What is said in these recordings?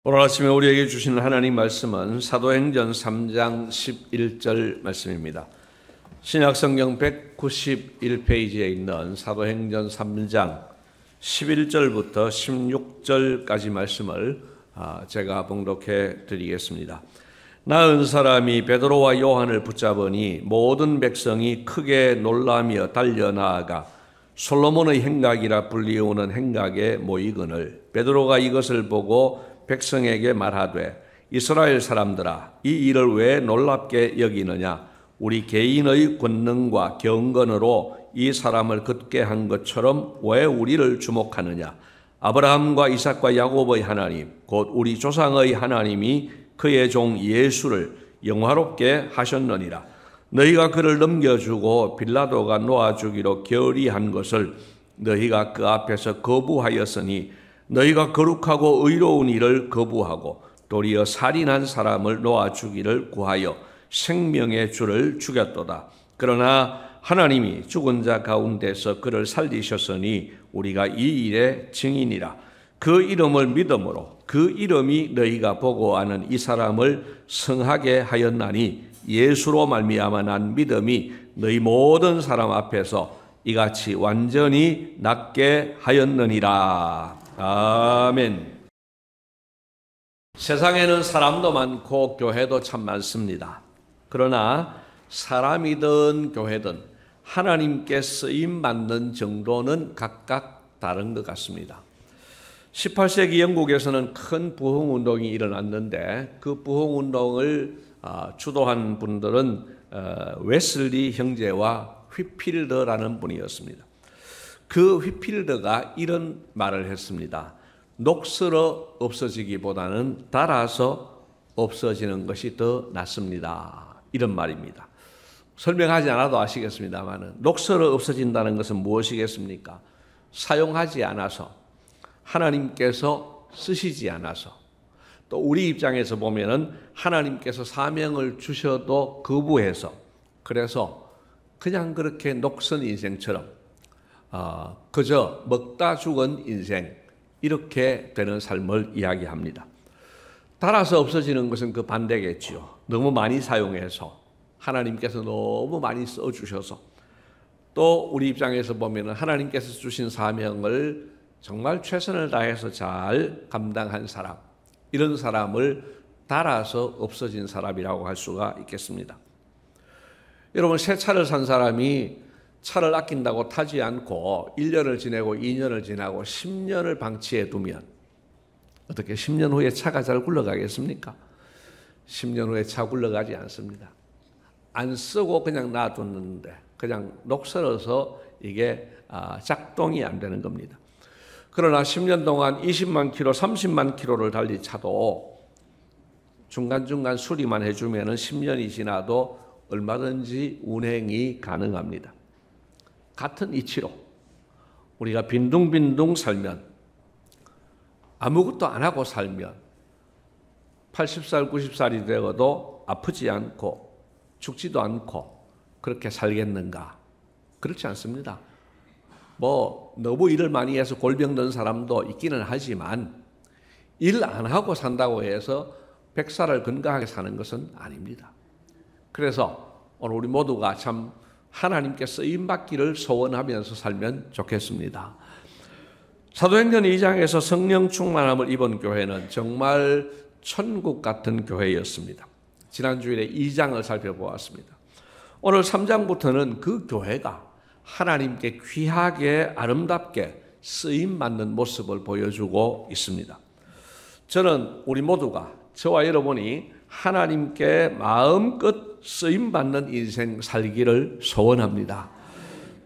오늘 아침에 우리에게 주시는 하나님 말씀은 사도행전 3장 11절 말씀입니다. 신약성경 191페이지에 있는 사도행전 3장 11절부터 16절까지 말씀을 제가 봉독해 드리겠습니다. 나은 사람이 베드로와 요한을 붙잡으니 모든 백성이 크게 놀라며 달려나아가 솔로몬의 행각이라 불리우는 행각에 모이거늘 베드로가 이것을 보고 백성에게 말하되 이스라엘 사람들아 이 일을 왜 놀랍게 여기느냐 우리 개인의 권능과 경건으로 이 사람을 걷게 한 것처럼 왜 우리를 주목하느냐 아브라함과 이삭과 야곱의 하나님 곧 우리 조상의 하나님이 그의 종 예수를 영화롭게 하셨느니라. 너희가 그를 넘겨주고 빌라도가 놓아주기로 결의한 것을 너희가 그 앞에서 거부하였으니 너희가 거룩하고 의로운 일을 거부하고 도리어 살인한 사람을 놓아주기를 구하여 생명의 주를 죽였도다. 그러나 하나님이 죽은 자 가운데서 그를 살리셨으니 우리가 이 일의 증인이라. 그 이름을 믿음으로 그 이름이 너희가 보고 아는 이 사람을 성하게 하였나니 예수로 말미암아 난 믿음이 너희 모든 사람 앞에서 이같이 완전히 낫게 하였느니라. 아멘. 세상에는 사람도 많고 교회도 참 많습니다. 그러나 사람이든 교회든 하나님께 쓰임받는 정도는 각각 다른 것 같습니다. 18세기 영국에서는 큰 부흥운동이 일어났는데 그 부흥운동을 주도한 분들은 웨슬리 형제와 휘필더라는 분이었습니다. 그 휘필더가 이런 말을 했습니다. 녹슬어 없어지기보다는 닳아서 없어지는 것이 더 낫습니다. 이런 말입니다. 설명하지 않아도 아시겠습니다만 녹슬어 없어진다는 것은 무엇이겠습니까? 사용하지 않아서 하나님께서 쓰시지 않아서 또 우리 입장에서 보면은 하나님께서 사명을 주셔도 거부해서 그래서 그냥 그렇게 녹슨 인생처럼 그저 먹다 죽은 인생 이렇게 되는 삶을 이야기합니다. 닳아서 없어지는 것은 그 반대겠지요. 너무 많이 사용해서 하나님께서 너무 많이 써주셔서 또 우리 입장에서 보면 하나님께서 주신 사명을 정말 최선을 다해서 잘 감당한 사람 이런 사람을 닳아서 없어진 사람이라고 할 수가 있겠습니다. 여러분 새 차를 산 사람이 차를 아낀다고 타지 않고 1년을 지내고 2년을 지나고 10년을 방치해 두면 어떻게 10년 후에 차가 잘 굴러가겠습니까? 10년 후에 차 굴러가지 않습니다. 안 쓰고 그냥 놔뒀는데 그냥 녹슬어서 이게 작동이 안 되는 겁니다. 그러나 10년 동안 20만 킬로, 30만 킬로를 달린 차도 중간중간 수리만 해주면 10년이 지나도 얼마든지 운행이 가능합니다. 같은 이치로 우리가 빈둥빈둥 살면 아무것도 안 하고 살면 80살, 90살이 되어도 아프지 않고 죽지도 않고 그렇게 살겠는가? 그렇지 않습니다. 너무 일을 많이 해서 골병 든 사람도 있기는 하지만 일 안 하고 산다고 해서 100살을 건강하게 사는 것은 아닙니다. 그래서 오늘 우리 모두가 참 하나님께 쓰임받기를 소원하면서 살면 좋겠습니다. 사도행전 2장에서 성령 충만함을 입은 교회는 정말 천국 같은 교회였습니다. 지난주일에 2장을 살펴보았습니다. 오늘 3장부터는 그 교회가 하나님께 귀하게 아름답게 쓰임받는 모습을 보여주고 있습니다. 저는 우리 모두가 저와 여러분이 하나님께 마음껏 쓰임받는 인생 살기를 소원합니다.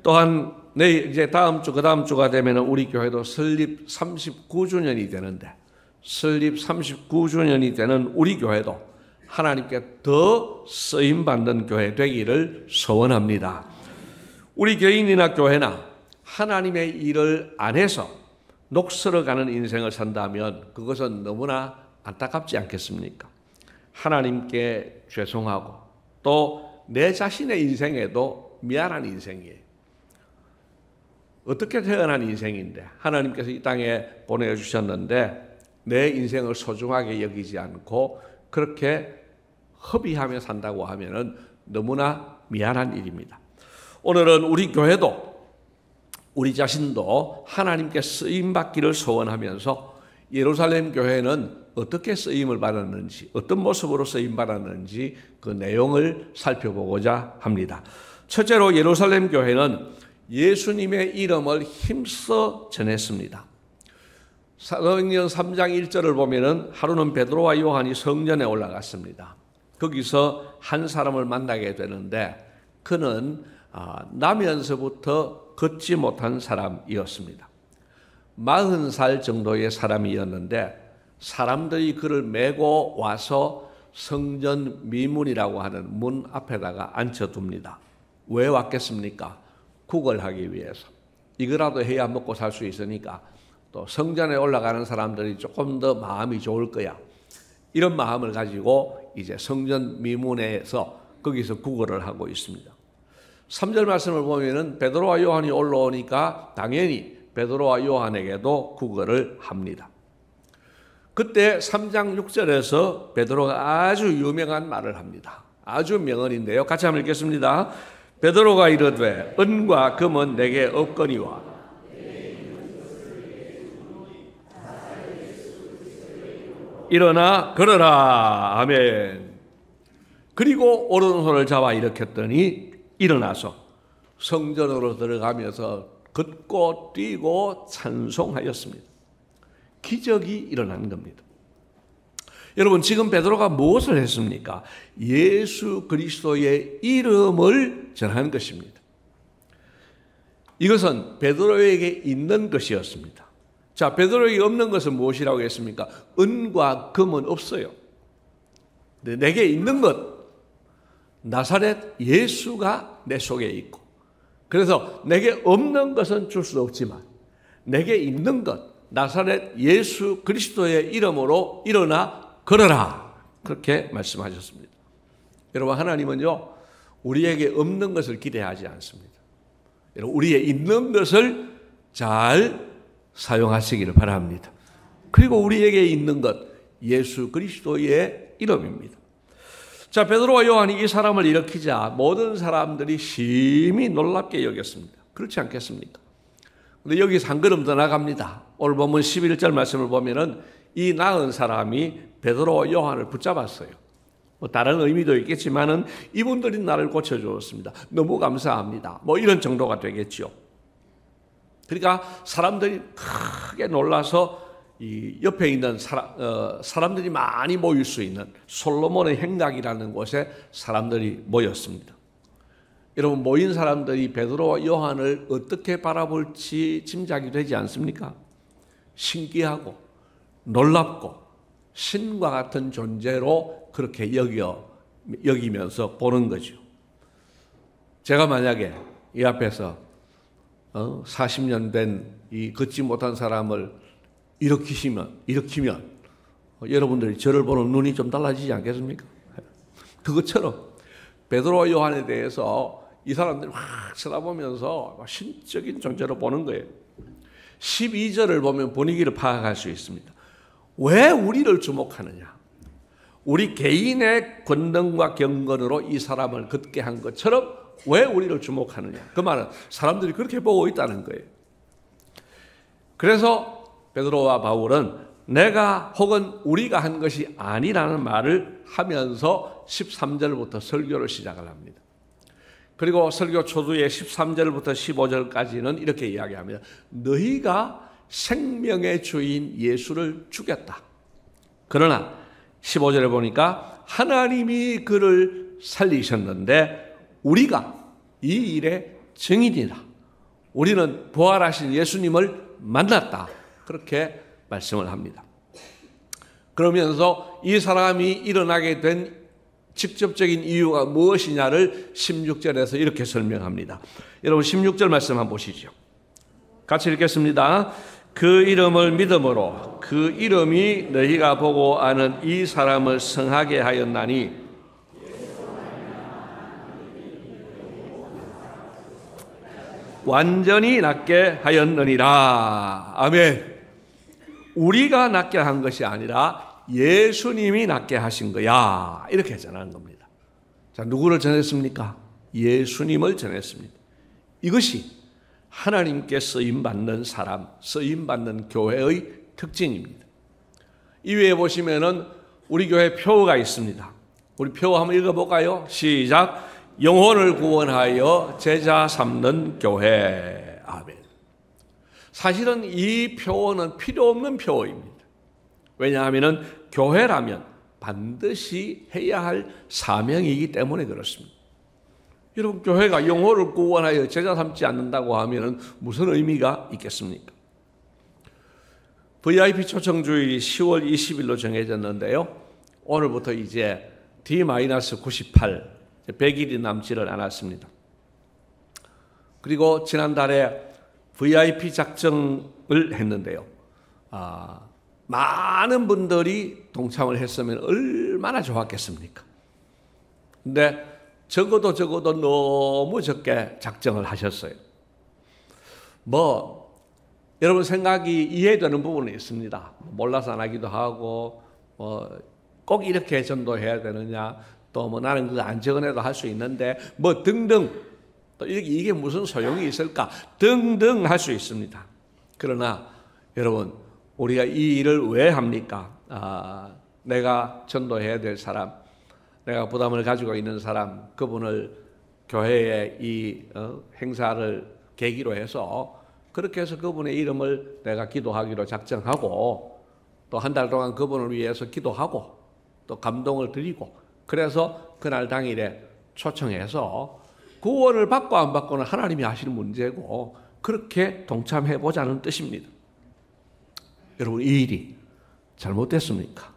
또한 이제 다음 주, 그 다음 주가 되면 우리 교회도 설립 39주년이 되는데 설립 39주년이 되는 우리 교회도 하나님께 더 쓰임받는 교회 되기를 소원합니다. 우리 개인이나 교회나 하나님의 일을 안 해서 녹슬어가는 인생을 산다면 그것은 너무나 안타깝지 않겠습니까? 하나님께 죄송하고 또 내 자신의 인생에도 미안한 인생이에요. 어떻게 태어난 인생인데 하나님께서 이 땅에 보내주셨는데 내 인생을 소중하게 여기지 않고 그렇게 허비하며 산다고 하면은 너무나 미안한 일입니다. 오늘은 우리 교회도 우리 자신도 하나님께 쓰임받기를 소원하면서 예루살렘 교회는 어떻게 쓰임을 받았는지, 어떤 모습으로 쓰임받았는지 그 내용을 살펴보고자 합니다. 첫째로 예루살렘 교회는 예수님의 이름을 힘써 전했습니다. 사도행전 3장 1절을 보면은 하루는 베드로와 요한이 성전에 올라갔습니다. 거기서 한 사람을 만나게 되는데 그는 나면서부터 걷지 못한 사람이었습니다. 40살 정도의 사람이었는데 사람들이 그를 메고 와서 성전 미문이라고 하는 문 앞에다가 앉혀둡니다. 왜 왔겠습니까? 구걸하기 위해서. 이거라도 해야 먹고 살 수 있으니까 또 성전에 올라가는 사람들이 조금 더 마음이 좋을 거야. 이런 마음을 가지고 이제 성전 미문에서 거기서 구걸을 하고 있습니다. 3절 말씀을 보면은 베드로와 요한이 올라오니까 당연히 베드로와 요한에게도 구걸을 합니다. 그때 3장 6절에서 베드로가 아주 유명한 말을 합니다. 아주 명언인데요. 같이 한번 읽겠습니다. 베드로가 이르되 은과 금은 내게 없거니와 일어나 걸어라. 아멘. 그리고 오른손을 잡아 일으켰더니 일어나서 성전으로 들어가면서 걷고 뛰고 찬송하였습니다. 기적이 일어난 겁니다. 여러분, 지금 베드로가 무엇을 했습니까? 예수 그리스도의 이름을 전한 것입니다. 이것은 베드로에게 있는 것이었습니다. 자, 베드로에게 없는 것은 무엇이라고 했습니까? 은과 금은 없어요. 내게 있는 것, 나사렛 예수가 내 속에 있고, 그래서 내게 없는 것은 줄 수 없지만 내게 있는 것, 나사렛 예수 그리스도의 이름으로 일어나 걸어라. 그렇게 말씀하셨습니다. 여러분, 하나님은요, 우리에게 없는 것을 기대하지 않습니다. 여러분, 우리의 있는 것을 잘 사용하시기를 바랍니다. 그리고 우리에게 있는 것, 예수 그리스도의 이름입니다. 자, 베드로와 요한이 이 사람을 일으키자 모든 사람들이 심히 놀랍게 여겼습니다. 그렇지 않겠습니까? 근데 여기서 한 걸음 더 나갑니다. 오늘 본문 11절 말씀을 보면은 이 나은 사람이 베드로와 요한을 붙잡았어요. 뭐 다른 의미도 있겠지만은 이분들이 나를 고쳐주었습니다. 너무 감사합니다. 뭐 이런 정도가 되겠죠. 그러니까 사람들이 크게 놀라서 이 옆에 있는 사람들이 많이 모일 수 있는 솔로몬의 행각이라는 곳에 사람들이 모였습니다. 여러분, 모인 사람들이 베드로와 요한을 어떻게 바라볼지 짐작이 되지 않습니까? 신기하고 놀랍고 신과 같은 존재로 그렇게 여기면서 보는 거죠. 제가 만약에 이 앞에서 40년 된 이 걷지 못한 사람을 일으키면 여러분들이 저를 보는 눈이 좀 달라지지 않겠습니까? 그것처럼 베드로와 요한에 대해서 이 사람들이 확 쳐다보면서 신적인 존재로 보는 거예요. 12절을 보면 분위기를 파악할 수 있습니다. 왜 우리를 주목하느냐? 우리 개인의 권능과 경건으로 이 사람을 걷게 한 것처럼 왜 우리를 주목하느냐? 그 말은 사람들이 그렇게 보고 있다는 거예요. 그래서 베드로와 바울은 내가 혹은 우리가 한 것이 아니라는 말을 하면서 13절부터 설교를 시작을 합니다. 그리고 설교 초두에 13절부터 15절까지는 이렇게 이야기합니다. 너희가 생명의 주인 예수를 죽였다. 그러나 15절에 보니까 하나님이 그를 살리셨는데 우리가 이 일의 증인이다. 우리는 부활하신 예수님을 만났다. 그렇게 말씀을 합니다. 그러면서 이 사람이 일어나게 된 직접적인 이유가 무엇이냐를 16절에서 이렇게 설명합니다. 여러분 16절 말씀 한번 보시죠. 같이 읽겠습니다. 그 이름을 믿음으로 그 이름이 너희가 보고 아는 이 사람을 성하게 하였나니 완전히 낫게 하였느니라. 아멘. 우리가 낫게 한 것이 아니라 예수님이 낫게 하신 거야. 이렇게 전하는 겁니다. 자, 누구를 전했습니까? 예수님을 전했습니다. 이것이 하나님께 쓰임받는 사람, 쓰임받는 교회의 특징입니다. 이외에 보시면은 우리 교회 표어가 있습니다. 우리 표어 한번 읽어볼까요? 시작. 영혼을 구원하여 제자 삼는 교회. 아멘. 사실은 이 표어는 필요 없는 표어입니다. 왜냐하면 교회라면 반드시 해야 할 사명이기 때문에 그렇습니다. 여러분, 교회가 영혼을 구원하여 제자 삼지 않는다고 하면 무슨 의미가 있겠습니까? VIP 초청주일이 10월 20일로 정해졌는데요. 오늘부터 이제 D-98, 100일이 남지를 않았습니다. 그리고 지난달에 VIP 작정을 했는데요. 많은 분들이 동참을 했으면 얼마나 좋았겠습니까? 근데 적어도 너무 적게 작정을 하셨어요. 여러분 생각이 이해되는 부분이 있습니다. 몰라서 안 하기도 하고, 꼭 이렇게 전도해야 되느냐, 또 나는 그거 안 적어내도 할 수 있는데, 등등, 또 이게 무슨 소용이 있을까, 등등 할 수 있습니다. 그러나 여러분, 우리가 이 일을 왜 합니까? 내가 전도해야 될 사람, 내가 부담을 가지고 있는 사람, 그분을 교회의 이 행사를 계기로 해서 그렇게 해서 그분의 이름을 내가 기도하기로 작정하고 또 한 달 동안 그분을 위해서 기도하고 또 감동을 드리고 그래서 그날 당일에 초청해서 구원을 받고 안 받고는 하나님이 하시는 문제고 그렇게 동참해 보자는 뜻입니다. 여러분, 이 일이 잘못됐습니까?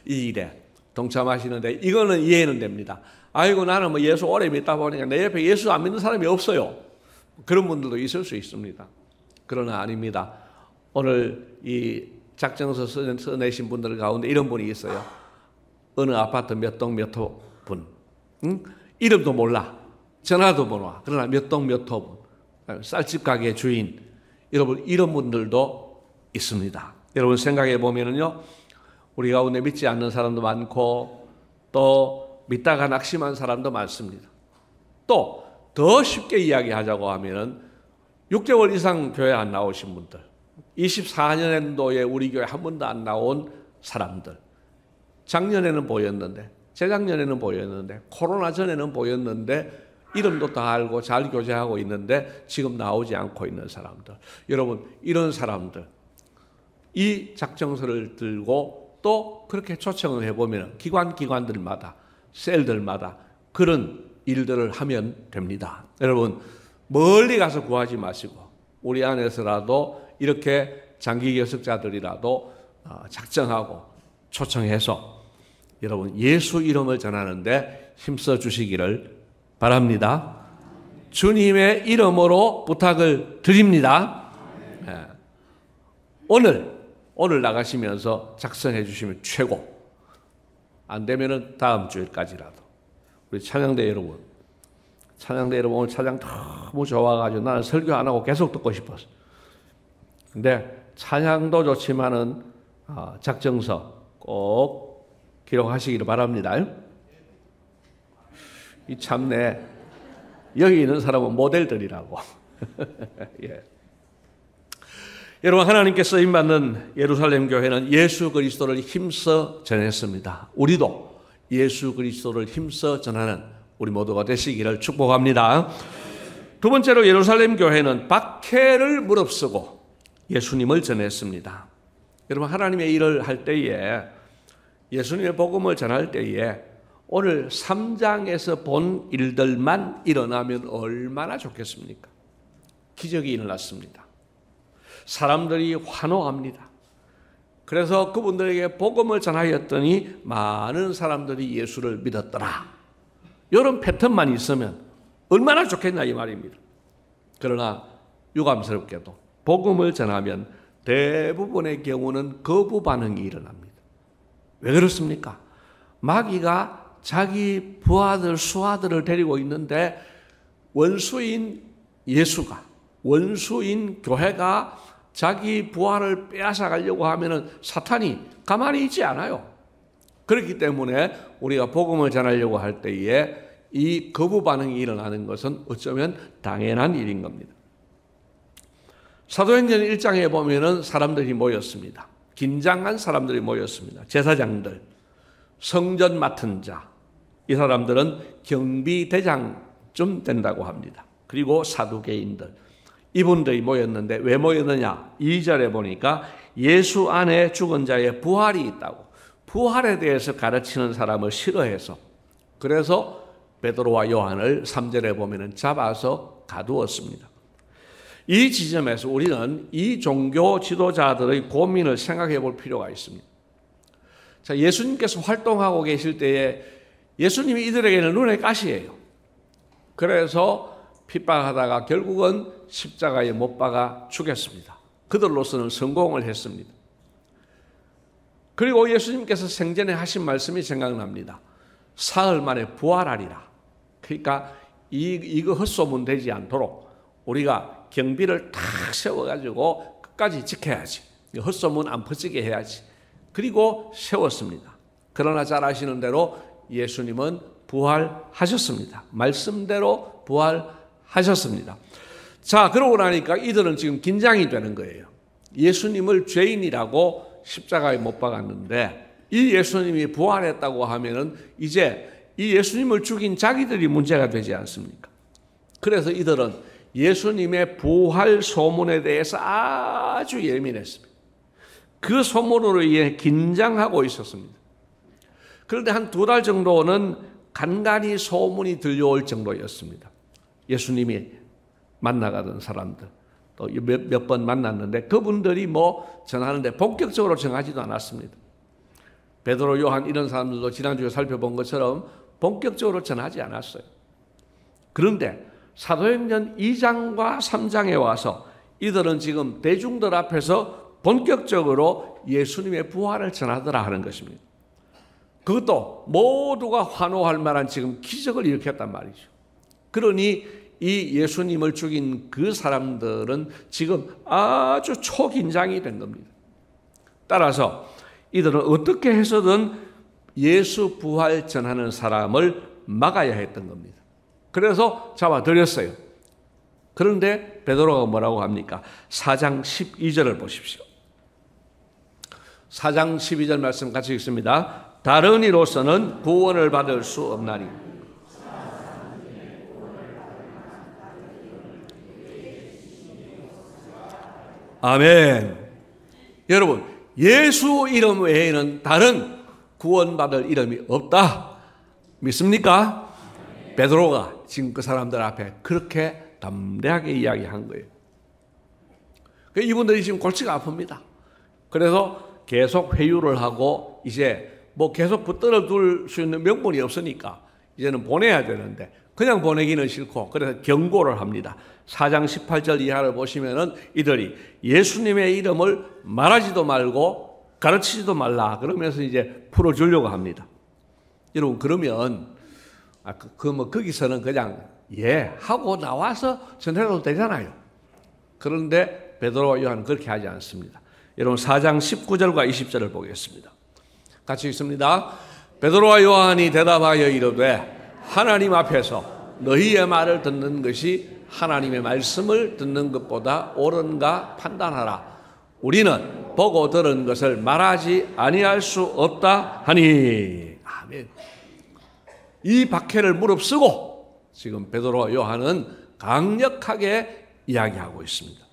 이 일에 동참하시는데 이거는 이해는 됩니다. 아이고, 나는 예수 오래 믿다 보니까 내 옆에 예수 안 믿는 사람이 없어요. 그런 분들도 있을 수 있습니다. 그러나 아닙니다. 오늘 이 작정서 써내신 분들 가운데 이런 분이 있어요. 어느 아파트 몇 동 몇 호 분. 이름도 몰라. 전화도 번호. 그러나 몇 동 몇 호 분. 쌀집 가게 주인. 여러분, 이런 분들도 있습니다. 여러분 생각해 보면은요. 우리 가운데 믿지 않는 사람도 많고 또 믿다가 낙심한 사람도 많습니다. 또 더 쉽게 이야기하자고 하면은 6개월 이상 교회 안 나오신 분들, 24년도에 우리 교회 한 번도 안 나온 사람들, 작년에는 보였는데, 재작년에는 보였는데, 코로나 전에는 보였는데, 이름도 다 알고 잘 교제하고 있는데 지금 나오지 않고 있는 사람들. 여러분, 이런 사람들, 이 작정서를 들고 또 그렇게 초청을 해보면 기관들마다, 셀들마다 그런 일들을 하면 됩니다. 여러분, 멀리 가서 구하지 마시고 우리 안에서라도 이렇게 장기 교섭자들이라도 작정하고 초청해서 여러분 예수 이름을 전하는데 힘써 주시기를 바랍니다. 주님의 이름으로 부탁을 드립니다. 네. 오늘 나가시면서 작성해 주시면 최고. 안 되면은 다음 주일까지라도. 우리 찬양대 여러분 오늘 찬양 너무 좋아가지고 나는 설교 안 하고 계속 듣고 싶었어. 근데 찬양도 좋지만은 작정서 꼭 기록하시기를 바랍니다. 이 참내 여기 있는 사람은 모델들이라고. 예. 여러분, 하나님께 쓰임받는 예루살렘 교회는 예수 그리스도를 힘써 전했습니다. 우리도 예수 그리스도를 힘써 전하는 우리 모두가 되시기를 축복합니다. 두 번째로 예루살렘 교회는 박해를 무릅쓰고 예수님을 전했습니다. 여러분, 하나님의 일을 할 때에, 예수님의 복음을 전할 때에 오늘 3장에서 본 일들만 일어나면 얼마나 좋겠습니까? 기적이 일어났습니다. 사람들이 환호합니다. 그래서 그분들에게 복음을 전하였더니 많은 사람들이 예수를 믿었더라. 이런 패턴만 있으면 얼마나 좋겠냐 이 말입니다. 그러나 유감스럽게도 복음을 전하면 대부분의 경우는 거부 반응이 일어납니다. 왜 그렇습니까? 마귀가 자기 부하들, 수하들을 데리고 있는데 원수인 예수가, 원수인 교회가 자기 부활을 빼앗아 가려고 하면은 사탄이 가만히 있지 않아요. 그렇기 때문에 우리가 복음을 전하려고 할 때에 이 거부 반응이 일어나는 것은 어쩌면 당연한 일인 겁니다. 사도행전 1장에 보면은 사람들이 모였습니다. 긴장한 사람들이 모였습니다. 제사장들, 성전 맡은 자, 이 사람들은 경비대장쯤 된다고 합니다. 그리고 사두개인들, 이분들이 모였는데 왜 모였느냐? 2절에 보니까 예수 안에 죽은 자의 부활이 있다고, 부활에 대해서 가르치는 사람을 싫어해서, 그래서 베드로와 요한을 3절에 보면은 잡아서 가두었습니다. 이 지점에서 우리는 이 종교 지도자들의 고민을 생각해 볼 필요가 있습니다. 자, 예수님께서 활동하고 계실 때에 예수님이 이들에게는 눈의 가시예요. 그래서 핍박하다가 결국은 십자가에 못 박아 죽였습니다. 그들로서는 성공을 했습니다. 그리고 예수님께서 생전에 하신 말씀이 생각납니다. 사흘 만에 부활하리라. 그러니까 이거 헛소문 되지 않도록 우리가 경비를 탁 세워가지고 끝까지 지켜야지. 헛소문 안 퍼지게 해야지. 그리고 세웠습니다. 그러나 잘 아시는 대로 예수님은 부활하셨습니다. 말씀대로 부활하셨습니다. 자, 그러고 나니까 이들은 지금 긴장이 되는 거예요. 예수님을 죄인이라고 십자가에 못 박았는데 이 예수님이 부활했다고 하면은 이제 이 예수님을 죽인 자기들이 문제가 되지 않습니까? 그래서 이들은 예수님의 부활 소문에 대해서 아주 예민했습니다. 그 소문으로 인해 긴장하고 있었습니다. 그런데 한 2달 정도는 간간히 소문이 들려올 정도였습니다. 예수님이 만나가던 사람들, 또 몇 번 만났는데 그분들이 뭐 전하는데 본격적으로 정하지도 않았습니다. 베드로, 요한 이런 사람들도 지난주에 살펴본 것처럼 본격적으로 전하지 않았어요. 그런데 사도행전 2장과 3장에 와서 이들은 지금 대중들 앞에서 본격적으로 예수님의 부활을 전하더라 하는 것입니다. 그것도 모두가 환호할 만한 지금 기적을 일으켰단 말이죠. 그러니 이 예수님을 죽인 그 사람들은 지금 아주 초긴장이 된 겁니다. 따라서 이들은 어떻게 해서든 예수 부활 전하는 사람을 막아야 했던 겁니다. 그래서 잡아들였어요. 그런데 베드로가 뭐라고 합니까? 4장 12절을 보십시오. 4장 12절 말씀 같이 읽습니다. 다른 이로서는 구원을 받을 수 없나니. 아멘. 여러분, 예수 이름 외에는 다른 구원받을 이름이 없다. 믿습니까? 베드로가 지금 그 사람들 앞에 그렇게 담대하게 이야기한 거예요. 이분들이 지금 골치가 아픕니다. 그래서 계속 회유를 하고 이제 뭐 계속 붙들어 둘 수 있는 명분이 없으니까 이제는 보내야 되는데 그냥 보내기는 싫고 그래서 경고를 합니다. 4장 18절 이하를 보시면은 이들이 예수님의 이름을 말하지도 말고 가르치지도 말라 그러면서 이제 풀어주려고 합니다. 여러분 그러면 뭐 거기서는 그냥 하고 나와서 전해도 되잖아요. 그런데 베드로와 요한은 그렇게 하지 않습니다. 여러분 4장 19절과 20절을 보겠습니다. 같이 읽습니다. 베드로와 요한이 대답하여 이르되 하나님 앞에서 너희의 말을 듣는 것이 하나님의 말씀을 듣는 것보다 옳은가 판단하라. 우리는 보고 들은 것을 말하지 아니할 수 없다 하니. 아멘. 이 박해를 무릅쓰고 지금 베드로와 요한은 강력하게 이야기하고 있습니다.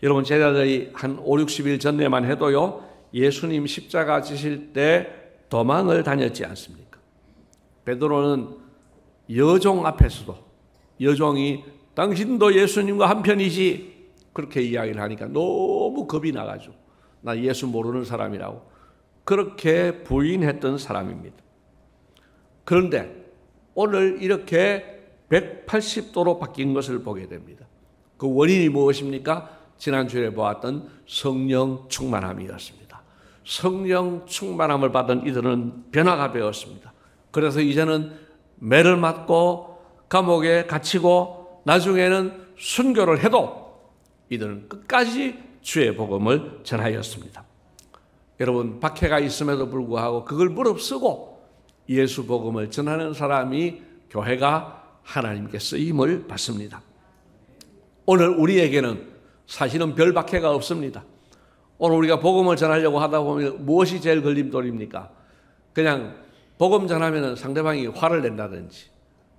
여러분 제자들이 한 5, 60일 전에만 해도요. 예수님 십자가 지실 때 도망을 다녔지 않습니까? 베드로는 여종 앞에서도 여종이 당신도 예수님과 한편이지 그렇게 이야기를 하니까 너무 겁이 나가지고 나 예수 모르는 사람이라고 그렇게 부인했던 사람입니다. 그런데 오늘 이렇게 180도로 바뀐 것을 보게 됩니다. 그 원인이 무엇입니까? 지난주에 보았던 성령 충만함이었습니다. 성령 충만함을 받은 이들은 변화가 되었습니다. 그래서 이제는 매를 맞고 감옥에 갇히고 나중에는 순교를 해도 이들은 끝까지 주의 복음을 전하였습니다. 여러분, 박해가 있음에도 불구하고 그걸 무릅쓰고 예수 복음을 전하는 사람이 교회가 하나님께 쓰임을 받습니다. 오늘 우리에게는 사실은 별 박해가 없습니다. 오늘 우리가 복음을 전하려고 하다 보면 무엇이 제일 걸림돌입니까? 그냥 복음 전하면 상대방이 화를 낸다든지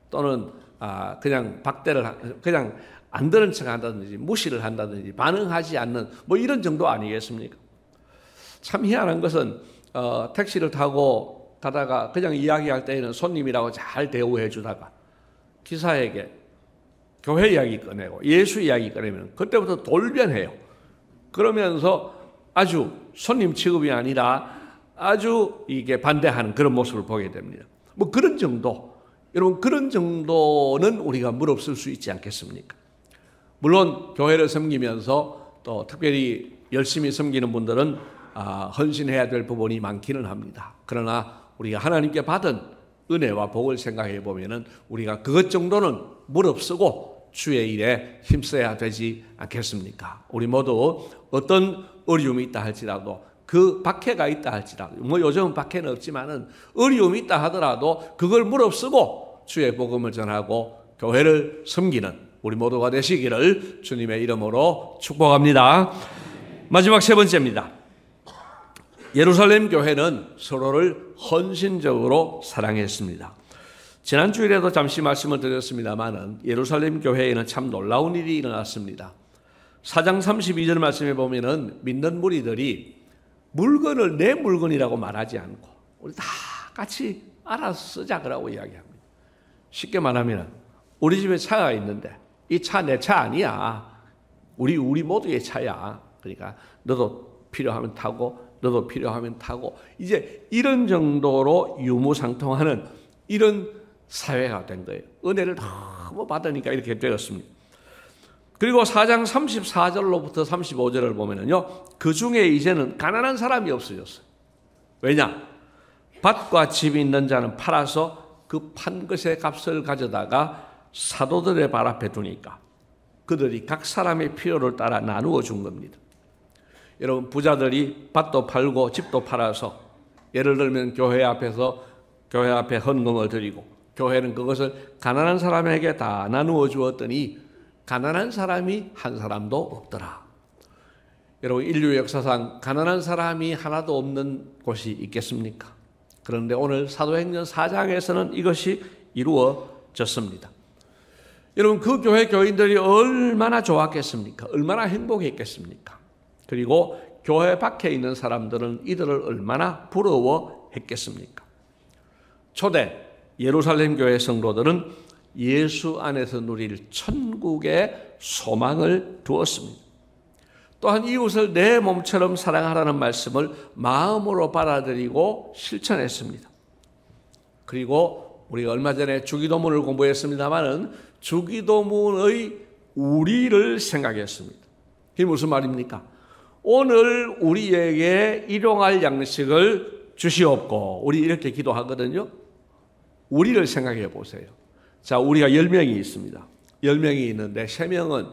또는 그냥 박대를 그냥 안 들은 척 한다든지 무시를 한다든지 반응하지 않는 뭐 이런 정도 아니겠습니까? 참 희한한 것은 택시를 타고 가다가 그냥 이야기할 때에는 손님이라고 잘 대우해 주다가 기사에게 교회 이야기 꺼내고 예수 이야기 꺼내면 그때부터 돌변해요. 그러면서 아주 손님 취급이 아니라 아주 이게 반대하는 그런 모습을 보게 됩니다. 뭐 그런 정도, 여러분 그런 정도는 우리가 무릅쓸 수 있지 않겠습니까? 물론 교회를 섬기면서 또 특별히 열심히 섬기는 분들은 헌신해야 될 부분이 많기는 합니다. 그러나 우리가 하나님께 받은 은혜와 복을 생각해 보면은 우리가 그것 정도는 무릅쓰고 주의 일에 힘써야 되지 않겠습니까? 우리 모두 어떤 어려움이 있다 할지라도 그 박해가 있다 할지라도 뭐 요즘은 박해는 없지만은 어려움이 있다 하더라도 그걸 무릅쓰고 주의 복음을 전하고 교회를 섬기는 우리 모두가 되시기를 주님의 이름으로 축복합니다. 마지막 세 번째입니다. 예루살렘 교회는 서로를 헌신적으로 사랑했습니다. 지난 주일에도 잠시 말씀을 드렸습니다마는 예루살렘 교회에는 참 놀라운 일이 일어났습니다. 4장 32절 말씀에 보면은 믿는 무리들이 물건을 내 물건이라고 말하지 않고 우리 다 같이 알아서 쓰자 그러고 이야기합니다. 쉽게 말하면 우리 집에 차가 있는데 이 차 내 차 아니야. 우리 모두의 차야. 그러니까 너도 필요하면 타고 너도 필요하면 타고 이제 이런 정도로 유무상통하는 이런 사회가 된 거예요. 은혜를 너무 받으니까 이렇게 되었습니다. 그리고 4장 34절로부터 35절을 보면은요, 그 중에 이제는 가난한 사람이 없어졌어요. 왜냐? 밭과 집이 있는 자는 팔아서 그 판 것의 값을 가져다가 사도들의 발 앞에 두니까 그들이 각 사람의 필요를 따라 나누어 준 겁니다. 여러분, 부자들이 밭도 팔고 집도 팔아서 예를 들면 교회 앞에 헌금을 드리고 교회는 그것을 가난한 사람에게 다 나누어 주었더니 가난한 사람이 한 사람도 없더라. 여러분, 인류 역사상 가난한 사람이 하나도 없는 곳이 있겠습니까? 그런데 오늘 사도행전 4장에서는 이것이 이루어졌습니다. 여러분, 그 교회 교인들이 얼마나 좋았겠습니까? 얼마나 행복했겠습니까? 그리고 교회 밖에 있는 사람들은 이들을 얼마나 부러워했겠습니까? 초대 예루살렘 교회 성도들은 예수 안에서 누릴 천국의 소망을 두었습니다. 또한 이웃을 내 몸처럼 사랑하라는 말씀을 마음으로 받아들이고 실천했습니다. 그리고 우리가 얼마 전에 주기도문을 공부했습니다마는 주기도문의 우리를 생각했습니다. 이게 무슨 말입니까? 오늘 우리에게 일용할 양식을 주시옵고 우리 이렇게 기도하거든요. 우리를 생각해 보세요. 자, 우리가 10명이 있습니다. 10명이 있는데 3명은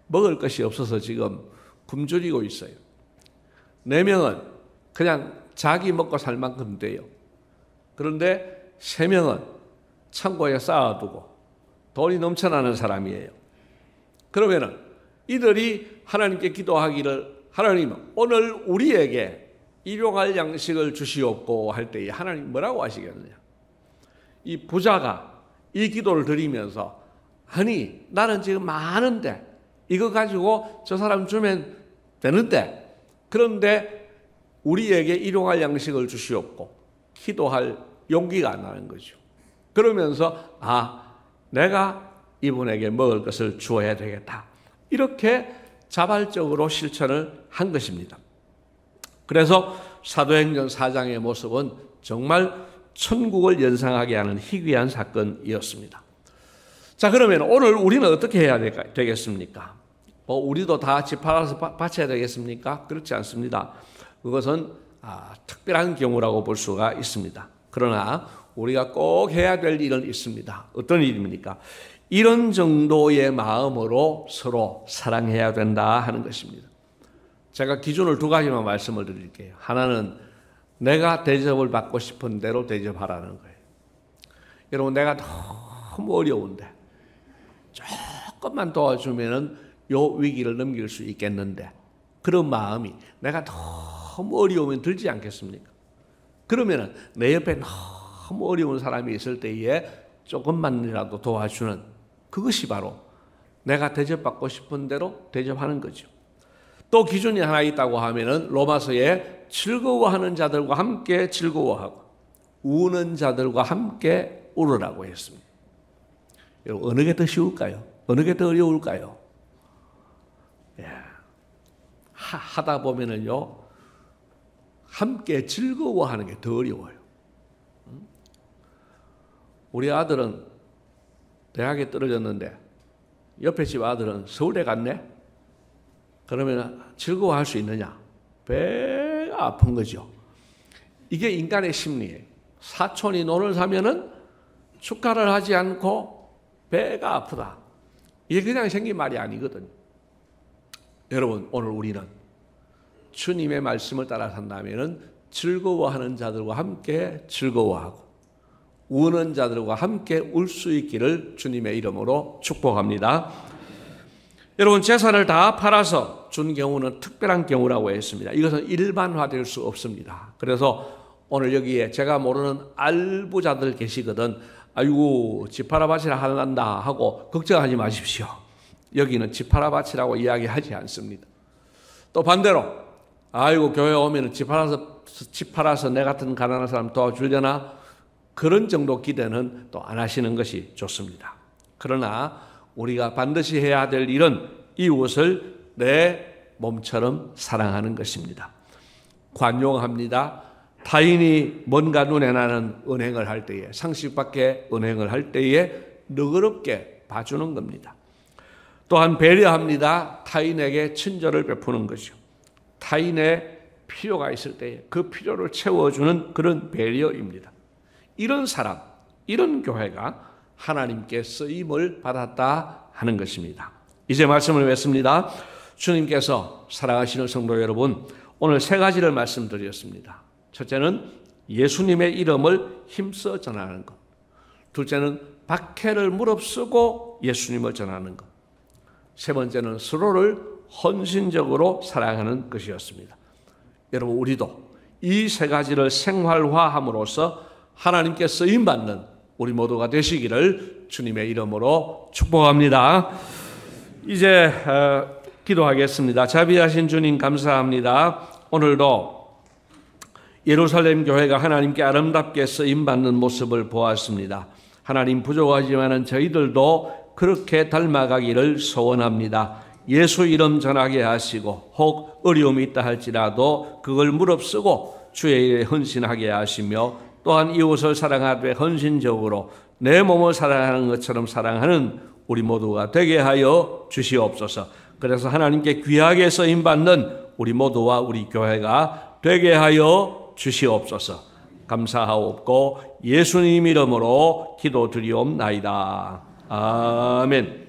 먹을 것이 없어서 지금 굶주리고 있어요. 4명은 그냥 자기 먹고 살 만큼 돼요. 그런데 3명은 창고에 쌓아두고 돈이 넘쳐나는 사람이에요. 그러면은 이들이 하나님께 기도하기를 하나님 오늘 우리에게 일용할 양식을 주시옵고 할 때에 하나님 뭐라고 하시겠느냐? 이 부자가 이 기도를 드리면서 아니 나는 지금 많은데 이거 가지고 저 사람 주면 되는데 그런데 우리에게 일용할 양식을 주시옵고 기도할 용기가 안 나는 거죠. 그러면서 내가 이분에게 먹을 것을 주어야 되겠다. 이렇게 자발적으로 실천을 한 것입니다. 그래서 사도행전 4장의 모습은 정말 천국을 연상하게 하는 희귀한 사건이었습니다. 자, 그러면 오늘 우리는 어떻게 해야 되겠습니까? 우리도 다 집 팔아서 바쳐야 되겠습니까? 그렇지 않습니다. 그것은 특별한 경우라고 볼 수가 있습니다. 그러나 우리가 꼭 해야 될 일은 있습니다. 어떤 일입니까? 이런 정도의 마음으로 서로 사랑해야 된다 하는 것입니다. 제가 기준을 두 가지만 말씀을 드릴게요. 하나는 내가 대접을 받고 싶은 대로 대접하라는 거예요. 여러분, 내가 너무 어려운데 조금만 도와주면은 요 위기를 넘길 수 있겠는데, 그런 마음이 내가 너무 어려우면 들지 않겠습니까? 그러면은 내 옆에 너무 어려운 사람이 있을 때에 조금만이라도 도와주는, 그것이 바로 내가 대접받고 싶은 대로 대접하는 거죠. 또 기준이 하나 있다고 하면은 로마서에 즐거워하는 자들과 함께 즐거워하고 우는 자들과 함께 울으라고 했습니다. 여러분, 어느 게 더 쉬울까요? 어느 게 더 어려울까요? 하다 보면은요, 함께 즐거워하는 게 더 어려워요. 우리 아들은 대학에 떨어졌는데 옆에 집 아들은 서울대 갔네? 그러면 즐거워할 수 있느냐? 배가 아픈 거죠. 이게 인간의 심리예요. 사촌이 논을 사면은 축하를 하지 않고 배가 아프다. 이게 그냥 생긴 말이 아니거든요. 여러분, 오늘 우리는 주님의 말씀을 따라 산다면은 즐거워하는 자들과 함께 즐거워하고 우는 자들과 함께 울 수 있기를 주님의 이름으로 축복합니다. 여러분, 재산을 다 팔아서 준 경우는 특별한 경우라고 했습니다. 이것은 일반화될 수 없습니다. 그래서 오늘 여기에 제가 모르는 알부자들 계시거든. 아이고, 집 팔아 바치라 하란다 하고 걱정하지 마십시오. 여기는 집 팔아 바치라고 이야기하지 않습니다. 또 반대로 아이고, 교회 오면 집 팔아서 내 같은 가난한 사람 도와주려나, 그런 정도 기대는 또 안 하시는 것이 좋습니다. 그러나 우리가 반드시 해야 될 일은 이웃을 내 몸처럼 사랑하는 것입니다. 관용합니다. 타인이 뭔가 눈에 나는 은행을 할 때에, 상식 밖의 은행을 할 때에 너그럽게 봐주는 겁니다. 또한 배려합니다. 타인에게 친절을 베푸는 것이요. 타인의 필요가 있을 때에 그 필요를 채워주는 그런 배려입니다. 이런 사람, 이런 교회가 하나님께 쓰임을 받았다 하는 것입니다. 이제 말씀을 맺습니다. 주님께서 사랑하시는 성도 여러분, 오늘 세 가지를 말씀드렸습니다. 첫째는 예수님의 이름을 힘써 전하는 것. 둘째는 박해를 무릅쓰고 예수님을 전하는 것. 세 번째는 서로를 헌신적으로 사랑하는 것이었습니다. 여러분, 우리도 이 세 가지를 생활화함으로써 하나님께 쓰임받는 우리 모두가 되시기를 주님의 이름으로 축복합니다. 이제 기도하겠습니다. 자비하신 주님, 감사합니다. 오늘도 예루살렘 교회가 하나님께 아름답게 쓰임받는 모습을 보았습니다. 하나님, 부족하지만은 저희들도 그렇게 닮아가기를 소원합니다. 예수 이름 전하게 하시고 혹 어려움이 있다 할지라도 그걸 무릅쓰고 주의 일에 헌신하게 하시며, 또한 이웃을 사랑하되 헌신적으로 내 몸을 사랑하는 것처럼 사랑하는 우리 모두가 되게 하여 주시옵소서. 그래서 하나님께 귀하게 쓰임받는 우리 모두와 우리 교회가 되게 하여 주시옵소서. 감사하옵고 예수님 이름으로 기도드리옵나이다. 아멘.